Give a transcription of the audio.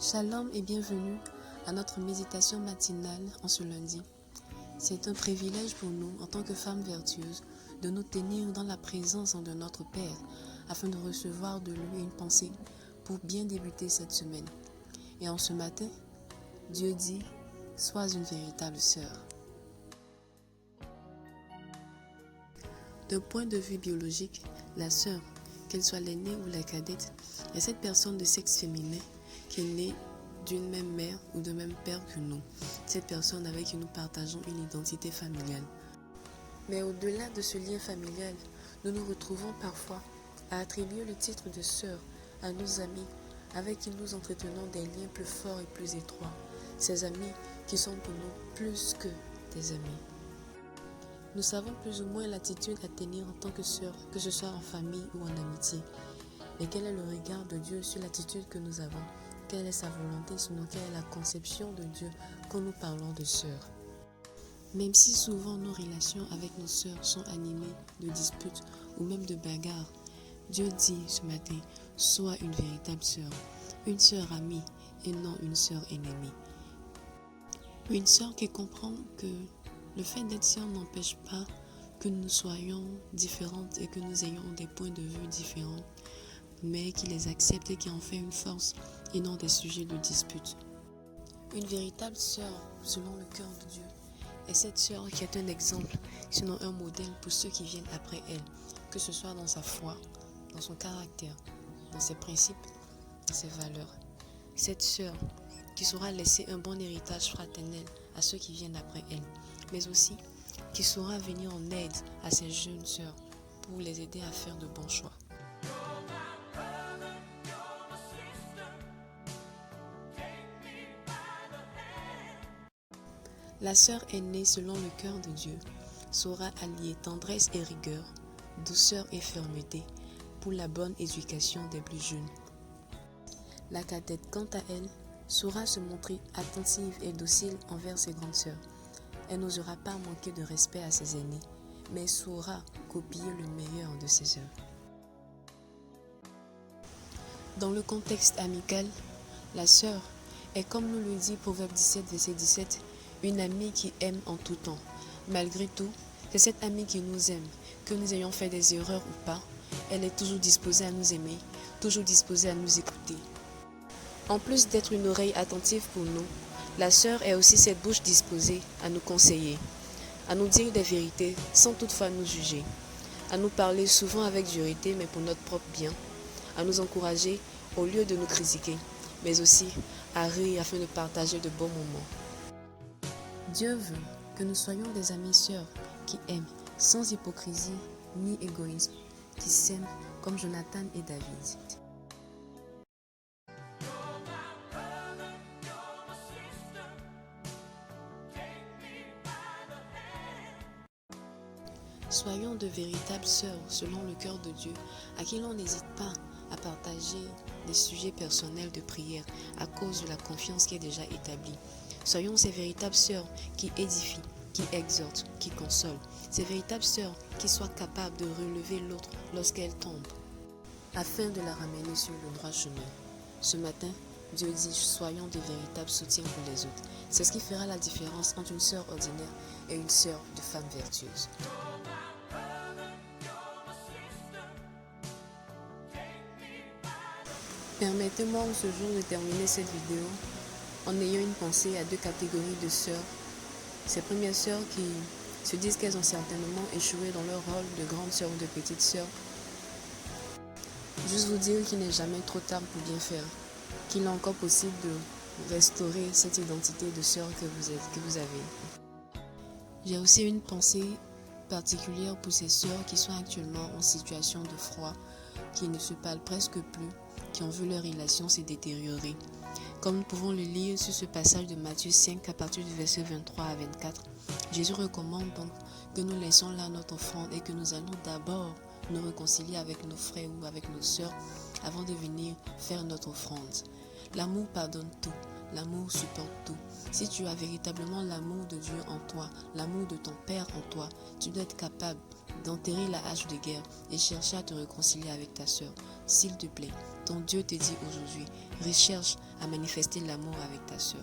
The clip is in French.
Shalom et bienvenue à notre méditation matinale en ce lundi. C'est un privilège pour nous, en tant que femmes vertueuses, de nous tenir dans la présence de notre Père, afin de recevoir de lui une pensée pour bien débuter cette semaine. Et en ce matin, Dieu dit, sois une véritable sœur. D'un point de vue biologique, la sœur, qu'elle soit l'aînée ou la cadette, est cette personne de sexe féminin qui est née d'une même mère ou d'un même père que nous, cette personne avec qui nous partageons une identité familiale. Mais au-delà de ce lien familial, nous nous retrouvons parfois à attribuer le titre de sœur à nos amis avec qui nous entretenons des liens plus forts et plus étroits, ces amis qui sont pour nous plus que des amis. Nous savons plus ou moins l'attitude à tenir en tant que sœur, que ce soit en famille ou en amitié. Mais quel est le regard de Dieu sur l'attitude que nous avons? Quelle est sa volonté, sinon quelle est la conception de Dieu quand nous parlons de sœurs? Même si souvent nos relations avec nos sœurs sont animées de disputes ou même de bagarres, Dieu dit ce matin, sois une véritable sœur amie et non une sœur ennemie. Une sœur qui comprend que le fait d'être sœur n'empêche pas que nous soyons différentes et que nous ayons des points de vue différents, mais qui les accepte et qui en fait une force et non des sujets de dispute. Une véritable sœur, selon le cœur de Dieu, est cette sœur qui est un exemple, sinon un modèle pour ceux qui viennent après elle, que ce soit dans sa foi, dans son caractère, dans ses principes, dans ses valeurs. Cette sœur qui saura laisser un bon héritage fraternel à ceux qui viennent après elle, mais aussi qui saura venir en aide à ses jeunes sœurs pour les aider à faire de bons choix. La sœur aînée selon le cœur de Dieu saura allier tendresse et rigueur, douceur et fermeté pour la bonne éducation des plus jeunes. La cadette, quant à elle, saura se montrer attentive et docile envers ses grandes sœurs. Elle n'osera pas manquer de respect à ses aînés, mais saura copier le meilleur de ses sœurs. Dans le contexte amical, la sœur est, comme nous le dit Proverbe 17, verset 17, une amie qui aime en tout temps. Malgré tout, c'est cette amie qui nous aime, que nous ayons fait des erreurs ou pas. Elle est toujours disposée à nous aimer, toujours disposée à nous écouter. En plus d'être une oreille attentive pour nous, la sœur est aussi cette bouche disposée à nous conseiller, à nous dire des vérités sans toutefois nous juger, à nous parler souvent avec dureté mais pour notre propre bien, à nous encourager au lieu de nous critiquer, mais aussi à rire afin de partager de bons moments. Dieu veut que nous soyons des amis sœurs qui aiment sans hypocrisie ni égoïsme, qui s'aiment comme Jonathan et David. Soyons de véritables sœurs selon le cœur de Dieu, à qui l'on n'hésite pas à partager des sujets personnels de prière à cause de la confiance qui est déjà établie. Soyons ces véritables sœurs qui édifient, qui exhortent, qui consolent. Ces véritables sœurs qui soient capables de relever l'autre lorsqu'elle tombe, afin de la ramener sur le droit chemin. Ce matin, Dieu dit, soyons de véritables soutiens pour les autres. C'est ce qui fera la différence entre une sœur ordinaire et une sœur de femme vertueuse. Permettez-moi ce jour de terminer cette vidéo en ayant une pensée à deux catégories de sœurs. Ces premières sœurs qui se disent qu'elles ont certainement échoué dans leur rôle de grande sœur ou de petite sœur. Juste vous dire qu'il n'est jamais trop tard pour bien faire, qu'il est encore possible de restaurer cette identité de sœur que vous avez. J'ai aussi une pensée particulière pour ces sœurs qui sont actuellement en situation de froid, qui ne se parlent presque plus, qui ont vu leur relation se détériorer. Comme nous pouvons le lire sur ce passage de Matthieu 5 à partir du verset 23 à 24, Jésus recommande donc que nous laissons là notre offrande et que nous allons d'abord nous réconcilier avec nos frères ou avec nos sœurs avant de venir faire notre offrande. L'amour pardonne tout, l'amour supporte tout. Si tu as véritablement l'amour de Dieu en toi, l'amour de ton Père en toi, tu dois être capable d'enterrer la hache de guerre et chercher à te réconcilier avec ta sœur. S'il te plaît, ton Dieu te dit aujourd'hui, recherche à manifester l'amour avec ta sœur.